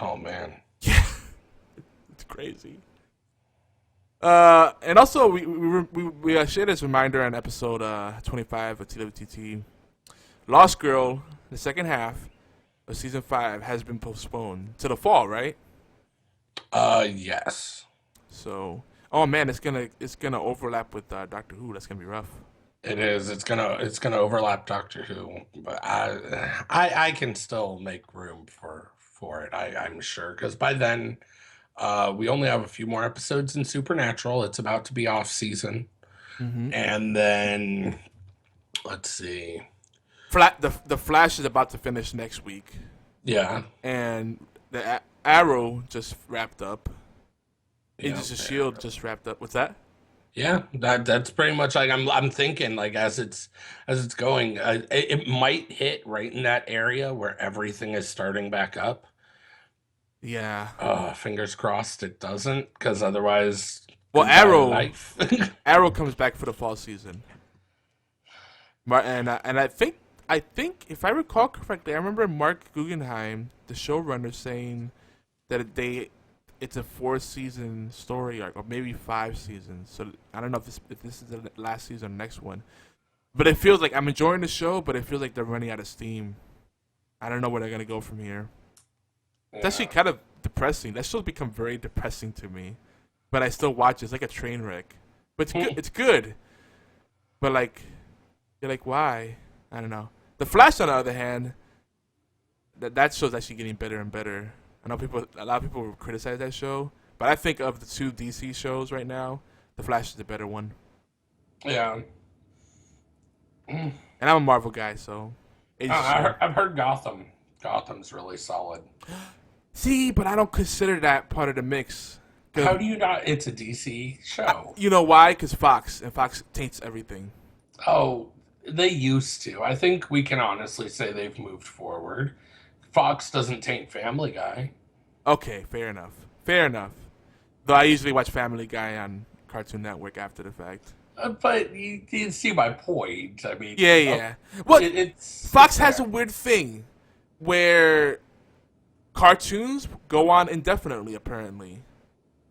Oh man. Yeah, it's crazy. And also we shared this reminder on episode 25 of TWTT. Lost Girl, the second half of season 5 has been postponed to the fall, right? Yes. So, oh man, it's gonna overlap with Doctor Who. That's gonna be rough. It is. It's gonna overlap Doctor Who, but I can still make room for it. I'm sure because by then, we only have a few more episodes in Supernatural. It's about to be off season, and then let's see. The Flash is about to finish next week. Yeah, and the Arrow just wrapped up. yeah, Agents of Shield just wrapped up. What's that? yeah. That's pretty much like I'm thinking like as it's going, it might hit right in that area where everything is starting back up. Yeah. Fingers crossed it doesn't, because otherwise, Well, goodbye life. Arrow comes back for the fall season. And I think if I recall correctly, I remember Mark Guggenheim, the showrunner, saying that it's a 4-season story arc, or maybe 5 seasons. So I don't know if this is the last season or next one. But it feels like I'm enjoying the show, but it feels like they're running out of steam. I don't know where they're gonna go from here. It's actually kind of depressing. That show's become very depressing to me, but I still watch it. It's like a train wreck. But it's good. It's good. But like, you're like, why? I don't know. The Flash, on the other hand, that show's actually getting better and better. I know a lot of people criticize that show, but I think of the 2 DC shows right now, the Flash is the better one. Yeah. And I'm a Marvel guy, so. I've heard Gotham's really solid. See, but I don't consider that part of the mix. How do you not? It's a DC show. You know why? Because Fox taints everything. Oh, they used to. I think we can honestly say they've moved forward. Fox doesn't taint Family Guy. Okay, fair enough. Though I usually watch Family Guy on Cartoon Network after the fact. But you see my point. I mean, Yeah. Well, it's Fox has a weird thing where cartoons go on indefinitely. Apparently,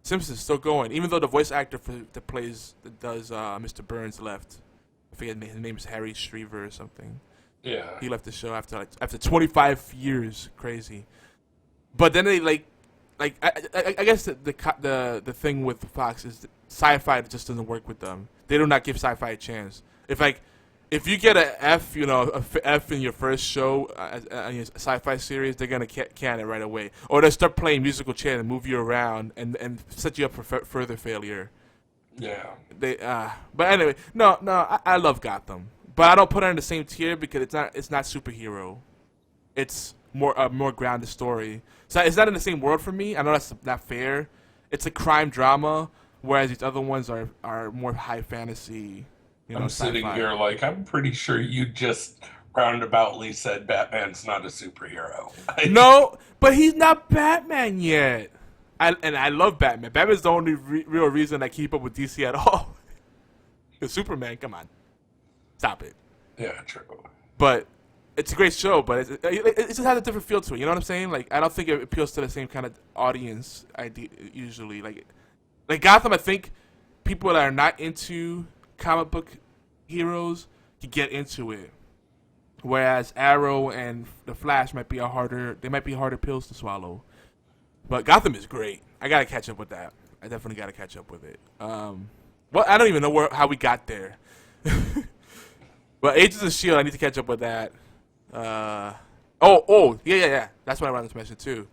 Simpsons still going, even though the voice actor that does Mr. Burns left. I forget his name is Harry Shriver or something. Yeah. He left the show after 25 years. Crazy. But then they I guess the thing with Fox is that sci-fi just doesn't work with them. They do not give sci-fi a chance. If you get a F in your first show in your sci-fi series, they're gonna can it right away, or they'll start playing musical chair and move you around and set you up for further failure. Yeah. But anyway, no, I love Gotham, but I don't put it in the same tier because it's not superhero. It's more grounded story. So it's not in the same world for me. I know that's not fair. It's a crime drama, whereas these other ones are more high fantasy. I'm sitting sci-fi. here like I'm pretty sure you just roundaboutly said Batman's not a superhero. No, but he's not Batman yet. I love Batman. Batman's the only real reason I keep up with DC at all. Because Superman, come on, stop it. Yeah, true. But it's a great show, but it just has a different feel to it. You know what I'm saying? Like, I don't think it appeals to the same kind of audience usually. Like Gotham, I think people that are not into comic book heroes can get into it. Whereas Arrow and the Flash might be harder pills to swallow. But Gotham is great. I gotta catch up with that. I definitely gotta catch up with it. Well, I don't even know how we got there. But Agents of S.H.I.E.L.D., I need to catch up with that. Yeah. That's what I wanted to mention, too.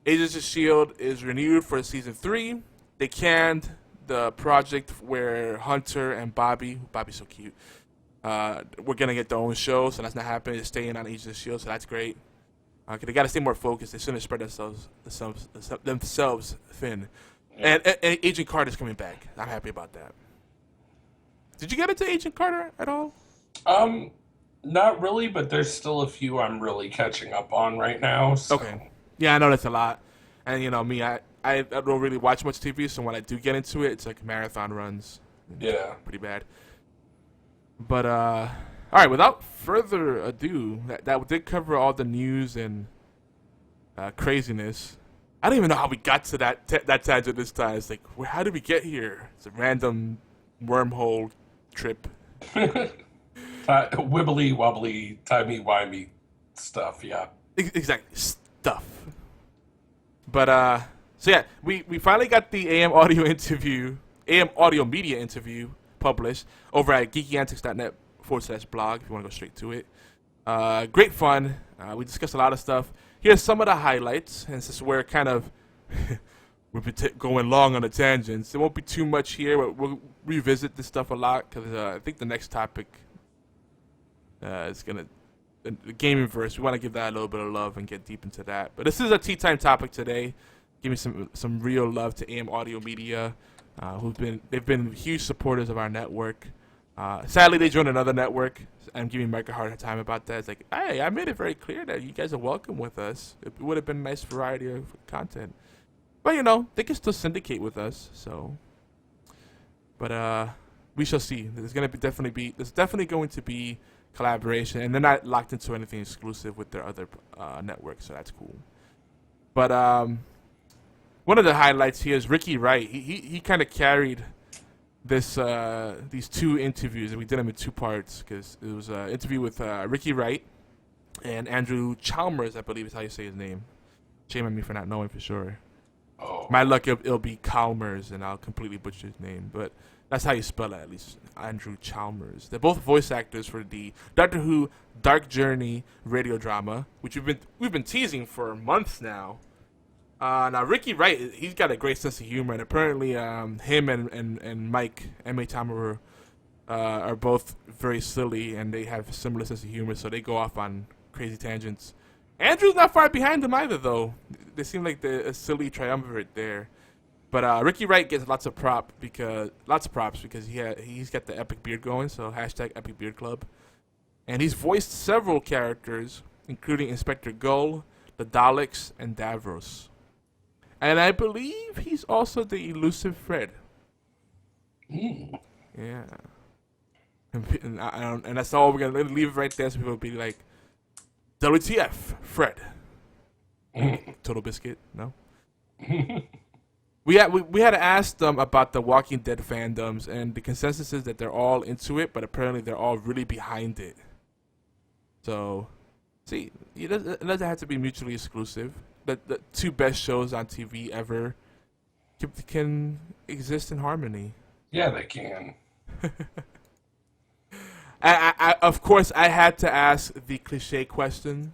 Agents of S.H.I.E.L.D. is renewed for Season 3. They canned the project where Hunter and Bobby's so cute, we're going to get their own show, so that's not happening. They're staying on Agents of S.H.I.E.L.D., so that's great. They got to stay more focused. They shouldn't spread themselves thin. And Agent Carter's coming back. I'm happy about that. Did you get into Agent Carter at all? Not really, but there's still a few I'm really catching up on right now. So. Okay. Yeah, I know that's a lot. And, me, I don't really watch much TV, so when I do get into it, it's like marathon runs. Yeah. Pretty bad. But, all right, without further ado, that did cover all the news and craziness. I don't even know how we got to that tangent this time. It's like, how did we get here? It's a random wormhole trip. Wibbly wobbly, timey-wimey stuff, yeah. Exactly, stuff. But, so yeah, we finally got the AM Audio Media interview published over at geekyantics.net/blog if you want to go straight to it. Great fun. We discussed a lot of stuff. Here's some of the highlights, and since we're kind of we've been going long on the tangents, there won't be too much here, but we'll revisit this stuff a lot because I think the next topic is going to the gaming verse. We want to give that a little bit of love and get deep into that. But this is a tea time topic today. Give me some real love to AM Audio Media, they've been huge supporters of our network. Sadly, they joined another network. I'm giving Mike a hard time about that. It's like, hey, I made it very clear that you guys are welcome with us. It would have been a nice variety of content. But, they can still syndicate with us. So, but we shall see. There's definitely going to be collaboration, and they're not locked into anything exclusive with their other networks, so that's cool. But one of the highlights here is Ricky Wright. He kind of carried these two interviews, and we did them in two parts because it was an interview with Ricky Wright and Andrew Chalmers, I believe is how you say his name. Shame on me for not knowing for sure. Oh. My luck, it'll be Chalmers, and I'll completely butcher his name, but that's how you spell it, at least. Andrew Chalmers. They're both voice actors for the Doctor Who Dark Journey radio drama, which we've been teasing for months now. Now Ricky Wright, he's got a great sense of humor, and apparently him and Mike M.A. Tamara are both very silly, and they have a similar sense of humor, so they go off on crazy tangents. Andrew's not far behind them either, though. They seem like a silly triumvirate there. But Ricky Wright gets lots of props because he's got the epic beard going, so hashtag Epic Beard Club. And he's voiced several characters, including Inspector Gull, the Daleks, and Davros. And I believe he's also the elusive Fred. Mm. Yeah. And that's all we're going to leave it right there so people will be like, WTF, Fred. Total Biscuit, no? We had to ask them about the Walking Dead fandoms, and the consensus is that they're all into it, but apparently they're all really behind it. So, see, it doesn't have to be mutually exclusive. The two best shows on TV ever can exist in harmony. Yeah, they can. Of course, I had to ask the cliche question,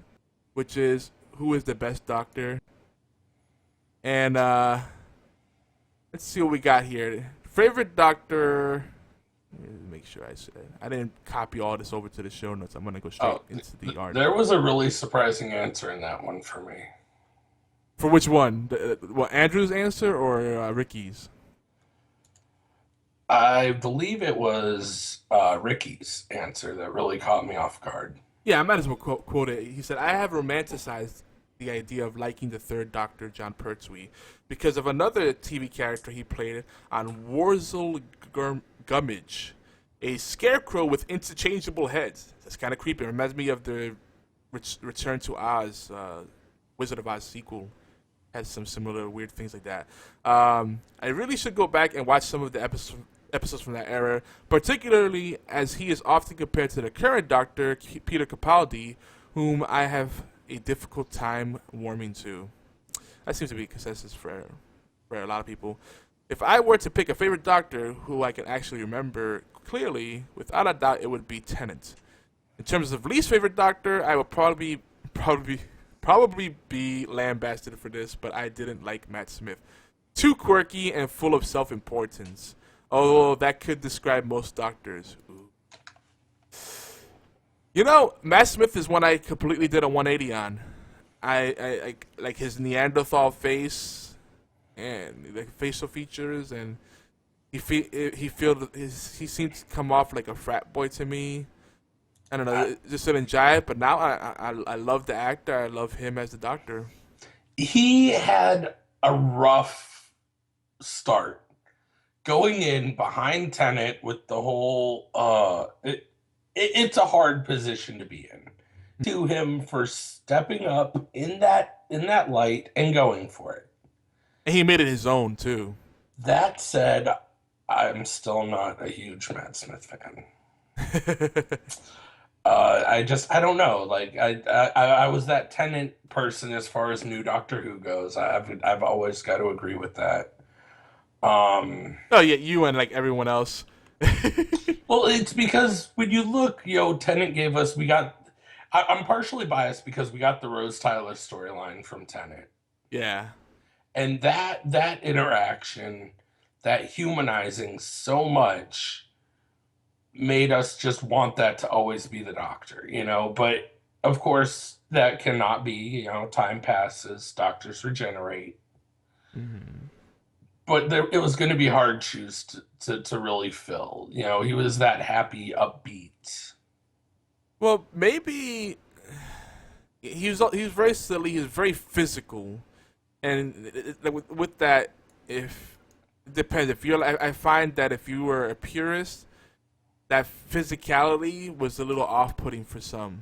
which is, who is the best Doctor? And let's see what we got here. Favorite Doctor? make sure I said. I didn't copy all this over to the show notes. I'm gonna go straight into the art. There was a really surprising answer in that one for me. For which one? What, Andrew's answer or Ricky's? I believe it was Ricky's answer that really caught me off guard. Yeah, I might as well quote it. He said, "I have romanticized the idea of liking the third Doctor, John Pertwee, because of another TV character he played on Warzel Gummidge, a scarecrow with interchangeable heads. That's kind of creepy. It reminds me of the Return to Oz, Wizard of Oz sequel. Has some similar weird things like that. I really should go back and watch some of the episodes from that era, particularly as he is often compared to the current Doctor, Peter Capaldi, whom I have a difficult time warming to." That seems to be a consensus for a lot of people. If I were to pick a favorite Doctor who I can actually remember clearly, without a doubt, it would be Tennant. In terms of least favorite Doctor, I would probably be lambasted for this, but I didn't like Matt Smith. Too quirky and full of self-importance. Although that could describe most Doctors. Ooh. You know, Matt Smith is one I completely did a 180 on. I like his Neanderthal face and the facial features, and he seemed to come off like a frat boy to me. I don't know, it just didn't jive. But now I love the actor. I love him as the Doctor. He had a rough start going in behind Tennant with the whole. It's a hard position to be in. To him for stepping up in that light and going for it. And he made it his own too. That said, I'm still not a huge Matt Smith fan. I don't know. Like I was that Tennant person as far as new Doctor Who goes. I've always got to agree with that. Oh yeah, you and like everyone else. Well, it's because when you look, Tennant gave us. I'm partially biased because we got the Rose Tyler storyline from Tennant. Yeah. And that interaction, that humanizing so much, made us just want that to always be the Doctor, But of course, that cannot be. Time passes, Doctors regenerate. Mm-hmm. But it was going to be hard shoes to really fill. He was that happy, upbeat. Well, maybe he was very silly. He was very physical, and with that, it depends. I find that if you were a purist, that physicality was a little off-putting for some.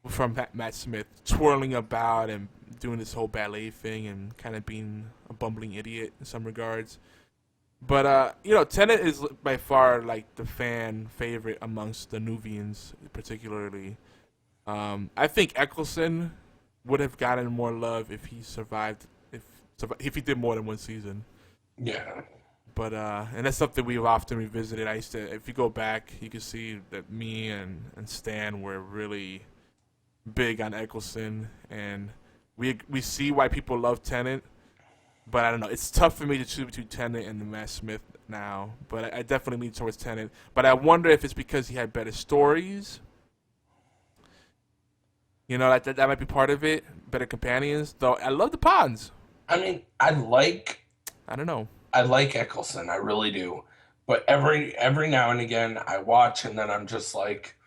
From Matt Smith, twirling about and doing this whole ballet thing and kind of being a bumbling idiot in some regards. But, Tennant is by far, like, the fan favorite amongst the Nuvians, particularly. I think Eccleston would have gotten more love if he survived, if he did more than one season. Yeah. But, and that's something we've often revisited. If you go back, you can see that me and Stan were really big on Eccleston, and we see why people love Tennant. But I don't know. It's tough for me to choose between Tennant and Matt Smith now. But I definitely lean towards Tennant. But I wonder if it's because he had better stories. That might be part of it. Better companions. Though I love the Ponds. I mean, I don't know. I like Eccleston. I really do. But every now and again, I watch and then I'm just like,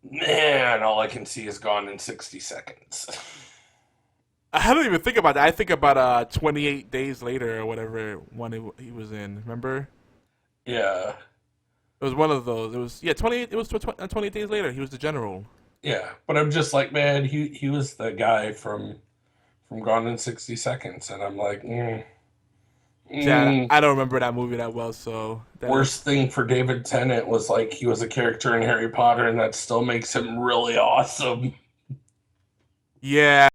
man, all I can see is gone in 60 seconds. I don't even think about that. I think about 28 Days Later or whatever one he was in. Remember? Yeah. It was one of those. It was 28. It was 28 Days Later. He was the general. Yeah, but I'm just like, man, he was the guy from Gone in 60 Seconds, and I'm like, Yeah, I don't remember that movie that well. So worst thing for David Tennant was like he was a character in Harry Potter, and that still makes him really awesome. Yeah.